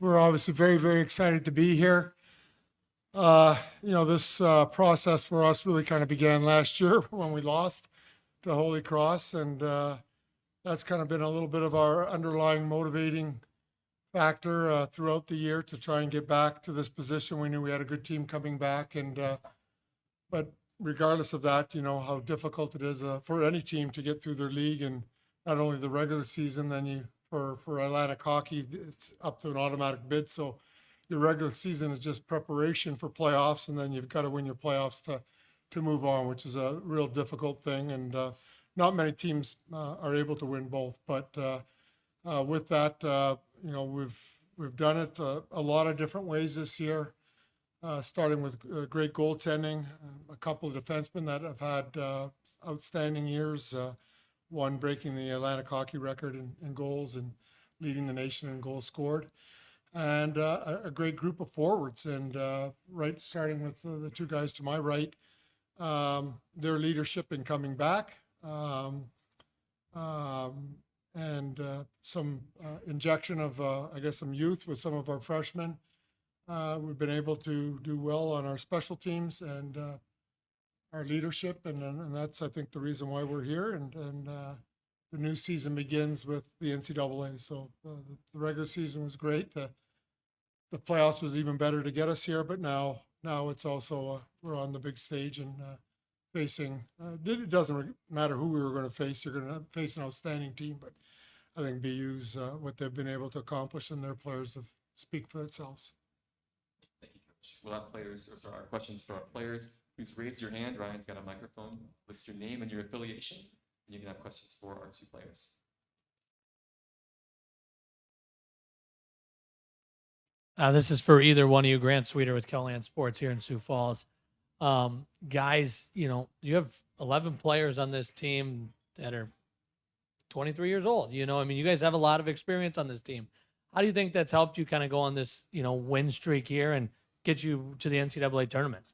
We're obviously very, very excited to be here. This process for us really kind of began last year when we lost to Holy Cross, and that's kind of been a little bit of our underlying motivating factor throughout the year to try and get back to this position. We knew we had a good team coming back, and but regardless of that, how difficult it is for any team to get through their league, and not only the regular season, then for Atlantic hockey, it's up to an automatic bid. So your regular season is just preparation for playoffs, and then you've got to win your playoffs to move on, which is a real difficult thing. And not many teams are able to win both. But with that, we've done it a lot of different ways this year, starting with great goaltending, a couple of defensemen that have had outstanding years. One breaking the Atlantic hockey record in goals and leading the nation in goals scored, and a great group of forwards. And starting with the two guys to my right, their leadership in coming back, and some injection of, some youth with some of our freshmen. We've been able to do well on our special teams and our leadership, and that's, I think, the reason why we're here. And the new season begins with the NCAA. So the regular season was great. The playoffs was even better to get us here, but now it's also we're on the big stage and facing. It doesn't matter who we were going to face. You're going to face an outstanding team, but I think BU's what they've been able to accomplish, and their players have speak for themselves. Thank you, Coach. We'll have our questions for our players. Please raise your hand. Ryan's got a microphone. List your name and your affiliation, and you can have questions for our two players. This is for either one of you. Grant Sweeter with Kelland Sports here in Sioux Falls. Guys, you have 11 players on this team that are 23 years old. You guys have a lot of experience on this team. How do you think that's helped you kind of go on this, win streak here and get you to the NCAA tournament?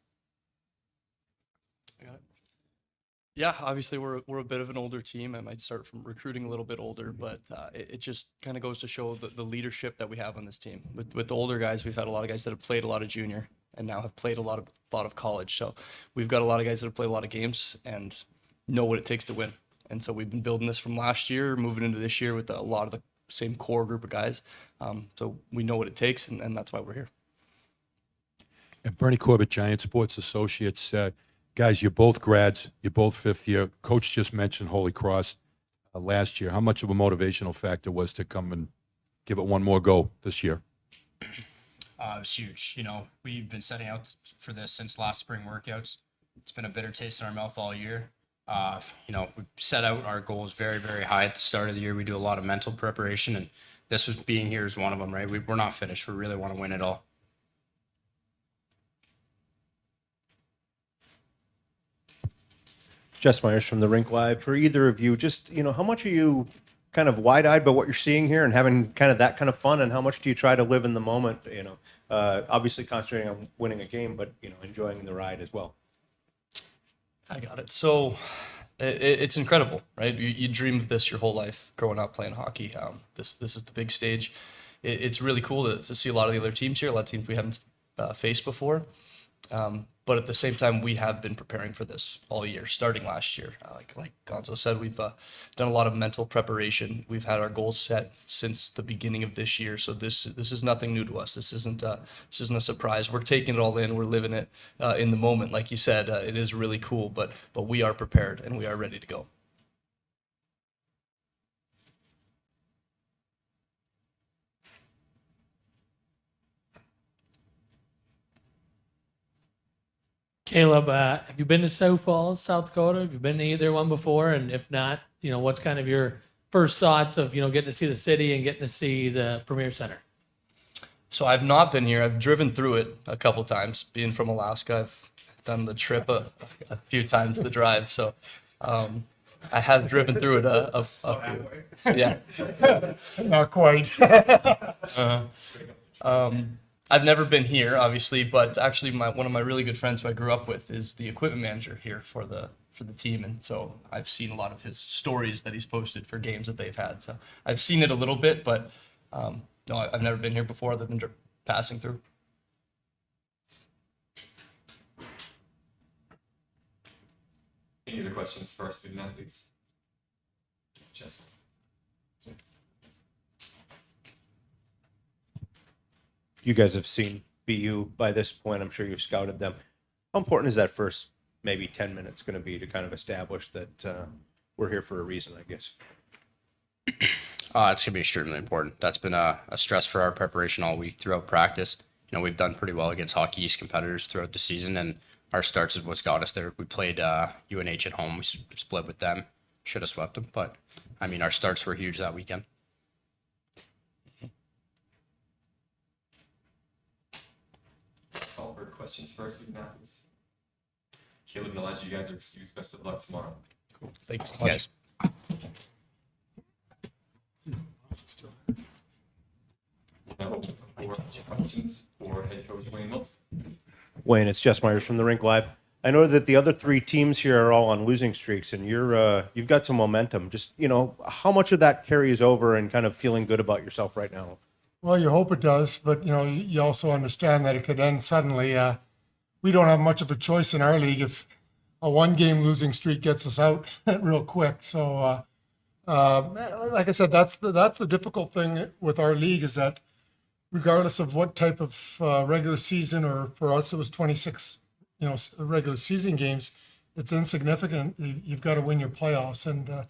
Yeah, obviously we're a bit of an older team. I might start from recruiting a little bit older, but it just kind of goes to show the leadership that we have on this team. With the older guys, we've had a lot of guys that have played a lot of junior and now have played a lot of college. So we've got a lot of guys that have played a lot of games and know what it takes to win. And so we've been building this from last year, moving into this year with a lot of the same core group of guys. So we know what it takes, and that's why we're here. And Bernie Corbett, Giant Sports Associates. Guys, you're both grads. You're both fifth year. Coach just mentioned Holy Cross last year. How much of a motivational factor was to come and give it one more go this year? It was huge. We've been setting out for this since last spring workouts. It's been a bitter taste in our mouth all year. We set out our goals very, very high at the start of the year. We do a lot of mental preparation, and being here is one of them, right? We're not finished. We really want to win it all. Jess Myers from the Rink Live. For either of you, just, how much are you kind of wide-eyed by what you're seeing here and having kind of that kind of fun, and how much do you try to live in the moment, obviously concentrating on winning a game, but, enjoying the ride as well? I got it. So it's incredible, right? You dream of this your whole life growing up playing hockey. This is the big stage. It's really cool to see a lot of the other teams here, a lot of teams we haven't faced before. But at the same time, we have been preparing for this all year, starting last year. Like Gonzo said, we've done a lot of mental preparation. We've had our goals set since the beginning of this year. So this is nothing new to us. This isn't a surprise. We're taking it all in. We're living it in the moment. Like you said, it is really cool, but we are prepared and we are ready to go. Caleb, have you been to Sioux Falls, South Dakota? Have you been to either one before? And if not, what's kind of your first thoughts of, getting to see the city and getting to see the Premier Center? So I've not been here. I've driven through it a couple times. Being from Alaska, I've done the trip a few times, the drive. So I have driven through it a few. Yeah. Not quite. I've never been here, obviously, but actually one of my really good friends who I grew up with is the equipment manager here for the team, and so I've seen a lot of his stories that he's posted for games that they've had. So I've seen it a little bit, but No, I've never been here before other than passing through. Any other questions for our student athletes? Jessica. You guys have seen BU by this point. I'm sure you've scouted them. How important is that first maybe 10 minutes going to be to kind of establish that we're here for a reason, I guess? It's going to be extremely important. That's been a stress for our preparation all week throughout practice. You know, we've done pretty well against Hockey East competitors throughout the season, and our starts is what's got us there. We played UNH at home. We split with them. Should have swept them, but I mean, our starts were huge that weekend. That's all for questions for our student athletes. Caleb and Elijah, you guys are excused. Best of luck tomorrow. Cool. Thank you so much. Yes. Now, for questions for head coach Wayne Wilson. Wayne, it's Jess Myers from the Rink Live. I know that the other three teams here are all on losing streaks, and you've got some momentum. Just, how much of that carries over and kind of feeling good about yourself right now? Well, you hope it does, but you also understand that it could end suddenly. We don't have much of a choice in our league if a one-game losing streak gets us out real quick. So, like I said, that's the difficult thing with our league is that regardless of what type of regular season, or for us it was 26, regular season games, it's insignificant. You've got to win your playoffs, and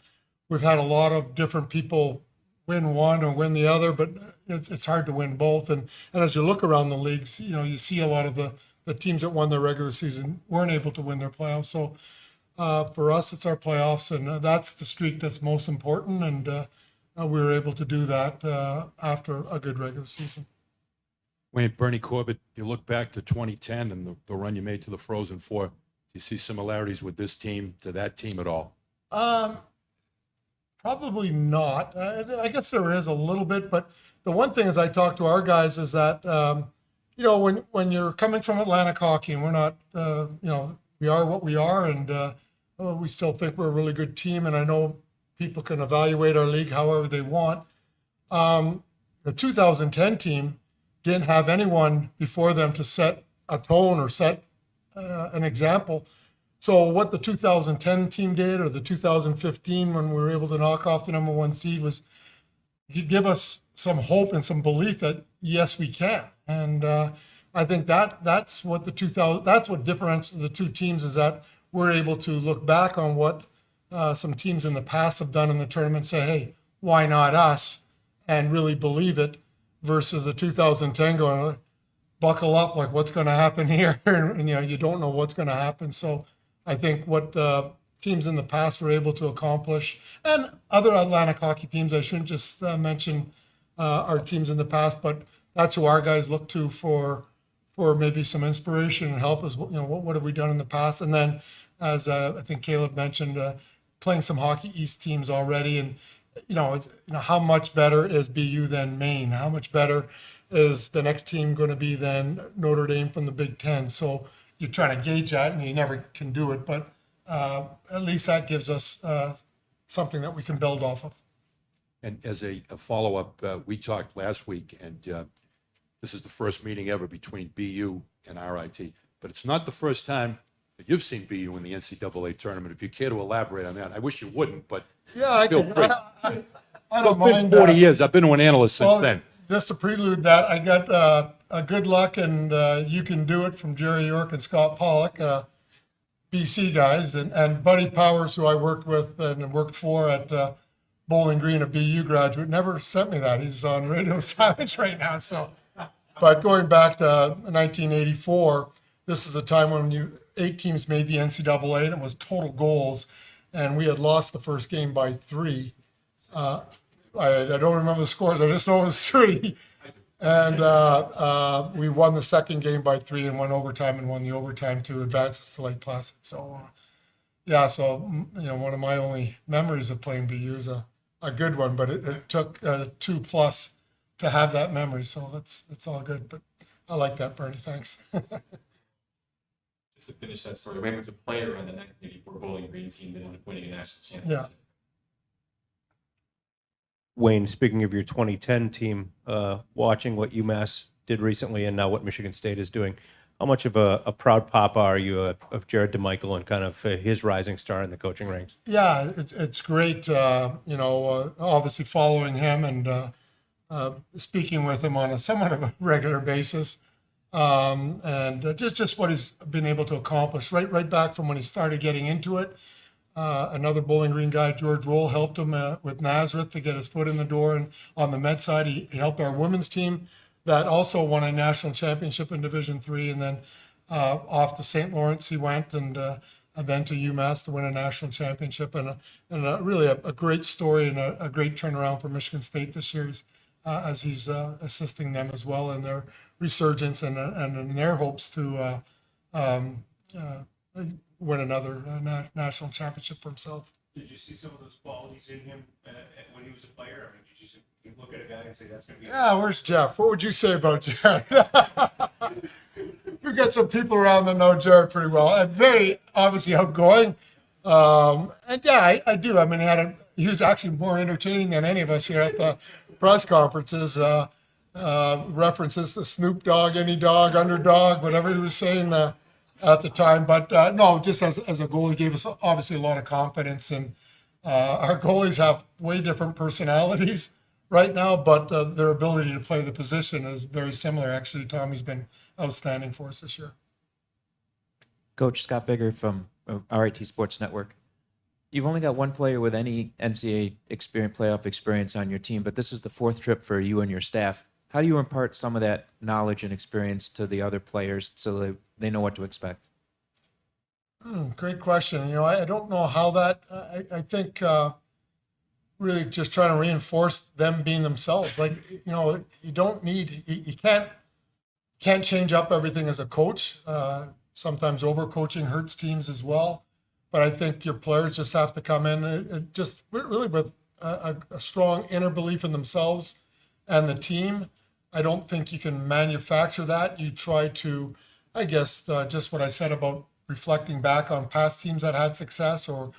we've had a lot of different people win one or win the other, but it's hard to win both. And as you look around the leagues, you see a lot of the teams that won their regular season weren't able to win their playoffs. So for us, it's our playoffs, and that's the streak that's most important. And we were able to do that after a good regular season. Wayne, Bernie Corbett, you look back to 2010 and the run you made to the Frozen Four. Do you see similarities with this team to that team at all? Probably not. I guess there is a little bit, but the one thing as I talk to our guys is that, when you're coming from Atlantic hockey and we're not, we are what we are, and we still think we're a really good team. And I know people can evaluate our league however they want. The 2010 team didn't have anyone before them to set a tone or set an example. So what the 2010 team did, or the 2015 when we were able to knock off the number one seed, was you give us some hope and some belief that yes, we can. And I think that's what that's what differentiates the two teams, is that we're able to look back on what some teams in the past have done in the tournament, say, hey, why not us, and really believe it, versus the 2010 going, buckle up, like what's going to happen here, and you don't know what's going to happen. So I think what teams in the past were able to accomplish, and other Atlantic hockey teams, I shouldn't just mention our teams in the past, but that's who our guys look to for maybe some inspiration and help us. What have we done in the past? And then, as I think Caleb mentioned, playing some Hockey East teams already, and how much better is BU than Maine? How much better is the next team going to be than Notre Dame from the Big Ten? So you're trying to gauge that, and you never can do it, but at least that gives us something that we can build off of. And as a follow-up, we talked last week, and this is the first meeting ever between BU and RIT. But it's not the first time that you've seen BU in the NCAA tournament. If you care to elaborate on that, I wish you wouldn't, but Yeah, I feel can. free. I don't It's been mind 40 that. years. I've been an analyst since Well, then. just to prelude that, I got a good luck and you can do it from Jerry York and Scott Pollock, BC guys, and Buddy Powers, who I worked with and worked for at Bowling Green, a BU graduate, never sent me that. He's on radio silence right now. So, but going back to 1984, this is a time when 8 teams made the NCAA, and it was total goals, and we had lost the first game by 3. I don't remember the scores. I just know it was 3. And we won the second game by 3 and won overtime, and won the overtime to advance us to Lake Placid. So, one of my only memories of playing BU is a good one, but it took 2+ to have that memory. So that's all good. But I like that, Bernie. Thanks. Just to finish that story, Wayne was a player on the 1984 Bowling Green team that ended up winning a national championship. Yeah. Wayne, speaking of your 2010 team, watching what UMass did recently and now what Michigan State is doing, how much of a proud papa are you of Jared DeMichael and kind of his rising star in the coaching ranks? Yeah, it's great, obviously following him and speaking with him on a somewhat of a regular basis. And just what he's been able to accomplish right back from when he started getting into it. Another Bowling Green guy, George Roll, helped him with Nazareth to get his foot in the door. And on the Met side, he helped our women's team that also won a national championship in Division III. And then off to St. Lawrence he went, and then to UMass to win a national championship. And really a great story and a great turnaround for Michigan State this year as he's assisting them as well in their resurgence and in their hopes to win another national championship for himself. Did you see some of those qualities in him when he was a player? I mean, did you look at a guy and say that's going to be? Yeah, where's Jeff? What would you say about Jared? We've got some people around that know Jared pretty well. And very obviously outgoing. And yeah, I do. I mean, he was actually more entertaining than any of us here at the press conferences. References to Snoop Dogg, any dog, underdog, whatever he was saying at the time. But no, just as a goalie, gave us obviously a lot of confidence. And our goalies have way different personalities right now, but their ability to play the position is very similar. Actually, Tommy's been outstanding for us this year. Coach Scott Bigger from RIT Sports Network. You've only got one player with any NCAA playoff experience on your team, but this is the fourth trip for you and your staff. How do you impart some of that knowledge and experience to the other players so that they know what to expect? Great question. I don't know how that. I think really just trying to reinforce them being themselves. Like you don't need. You can't change up everything as a coach. Sometimes overcoaching hurts teams as well. But I think your players just have to come in just really with a strong inner belief in themselves and the team. I don't think you can manufacture that. You try to, I guess, just what I said about reflecting back on past teams that had success or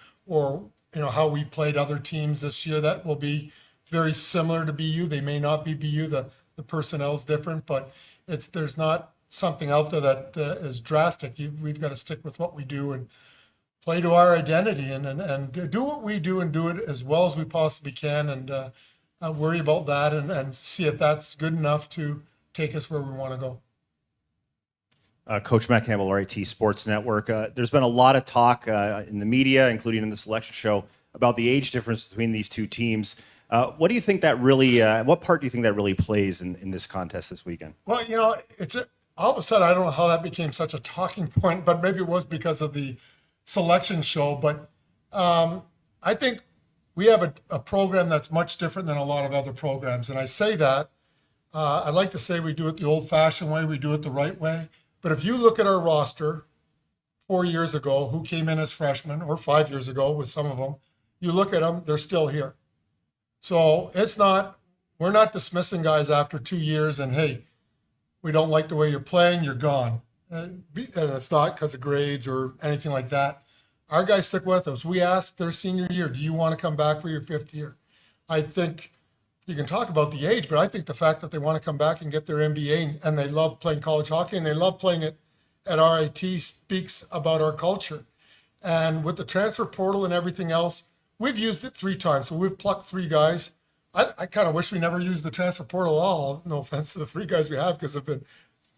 how we played other teams this year that will be very similar to BU. They may not be BU. The personnel is different, but there's not something out there that is drastic. We've got to stick with what we do and play to our identity and do what we do and do it as well as we possibly can and worry about that and see if that's good enough to take us where we want to go. Coach Matt Campbell, RIT Sports Network. There's been a lot of talk in the media, including in the selection show, about the age difference between these two teams. What do you think that really? What part do you think that really plays in this contest this weekend? Well, all of a sudden I don't know how that became such a talking point, but maybe it was because of the selection show. But I think we have a program that's much different than a lot of other programs, and I say that I like to say we do it the old-fashioned way, we do it the right way. But if you look at our roster 4 years ago, who came in as freshmen, or 5 years ago with some of them, you look at them, they're still here. So we're not dismissing guys after 2 years and, hey, we don't like the way you're playing, you're gone. And it's not because of grades or anything like that. Our guys stick with us. We asked their senior year, do you want to come back for your fifth year? I think you can talk about the age, but I think the fact that they want to come back and get their MBA and they love playing college hockey and they love playing it at RIT speaks about our culture. And with the transfer portal and everything else, we've used it 3 times. So we've plucked 3 guys. I kind of wish we never used the transfer portal at all. No offense to the 3 guys we have because they've been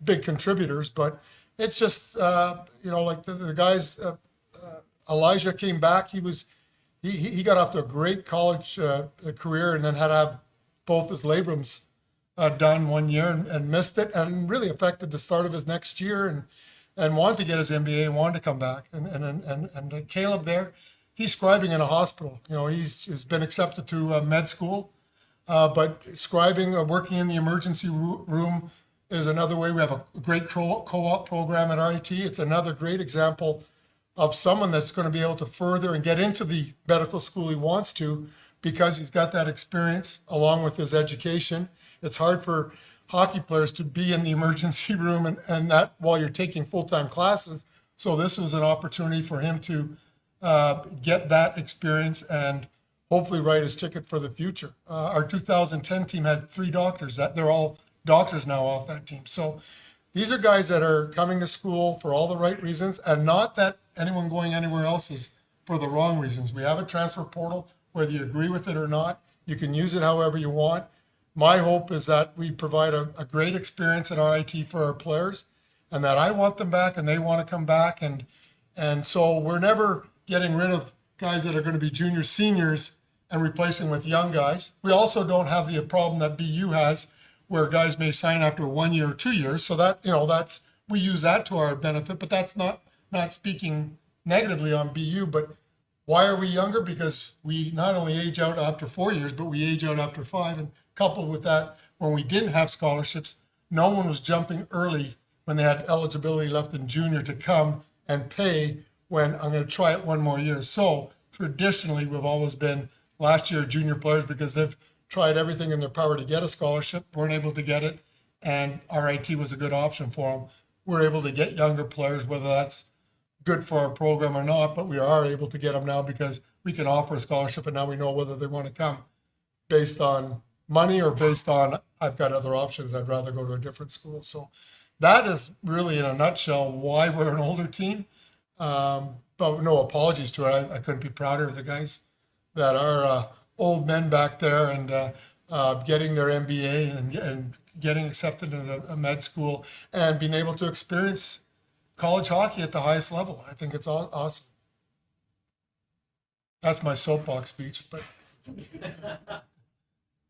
big contributors, but it's just, like the guys, Elijah came back. He got off to a great college career and then had to have both his labrums done 1 year and missed it and really affected the start of his next year and wanted to get his MBA and wanted to come back. And Caleb there, he's scribing in a hospital. He's been accepted to med school, but scribing, working in the emergency room is another way. We have a great co-op program at RIT. It's another great example of someone that's going to be able to further and get into the medical school he wants to because he's got that experience along with his education. It's hard for hockey players to be in the emergency room and that while you're taking full-time classes. So this was an opportunity for him to get that experience and hopefully write his ticket for the future. Our 2010 team had 3 doctors. They're all doctors now off that team. So these are guys that are coming to school for all the right reasons, and not that anyone going anywhere else is for the wrong reasons. We have a transfer portal, whether you agree with it or not. You can use it however you want. My hope is that we provide a great experience at RIT for our players, and that I want them back and they want to come back. And so we're never getting rid of guys that are going to be junior seniors and replacing with young guys. We also don't have the problem that BU has, where guys may sign after 1 year or 2 years. So that, that's, we use that to our benefit, but that's not speaking negatively on BU. But why are we younger? Because we not only age out after 4 years, but we age out after 5. And coupled with that, when we didn't have scholarships, no one was jumping early when they had eligibility left in junior to come and pay when I'm going to try it 1 more year. So traditionally, we've always been last year junior players because they've tried everything in their power to get a scholarship, weren't able to get it, and RIT was a good option for them. We're able to get younger players, whether that's good for our program or not, but we are able to get them now because we can offer a scholarship, and now we know whether they want to come based on money or based on, I've got other options, I'd rather go to a different school. So that is really, in a nutshell, why we're an older team. But no apologies to it. I couldn't be prouder of the guys that are old men back there and getting their MBA and getting accepted in a med school and being able to experience college hockey at the highest level. I think it's awesome. That's my soapbox speech, but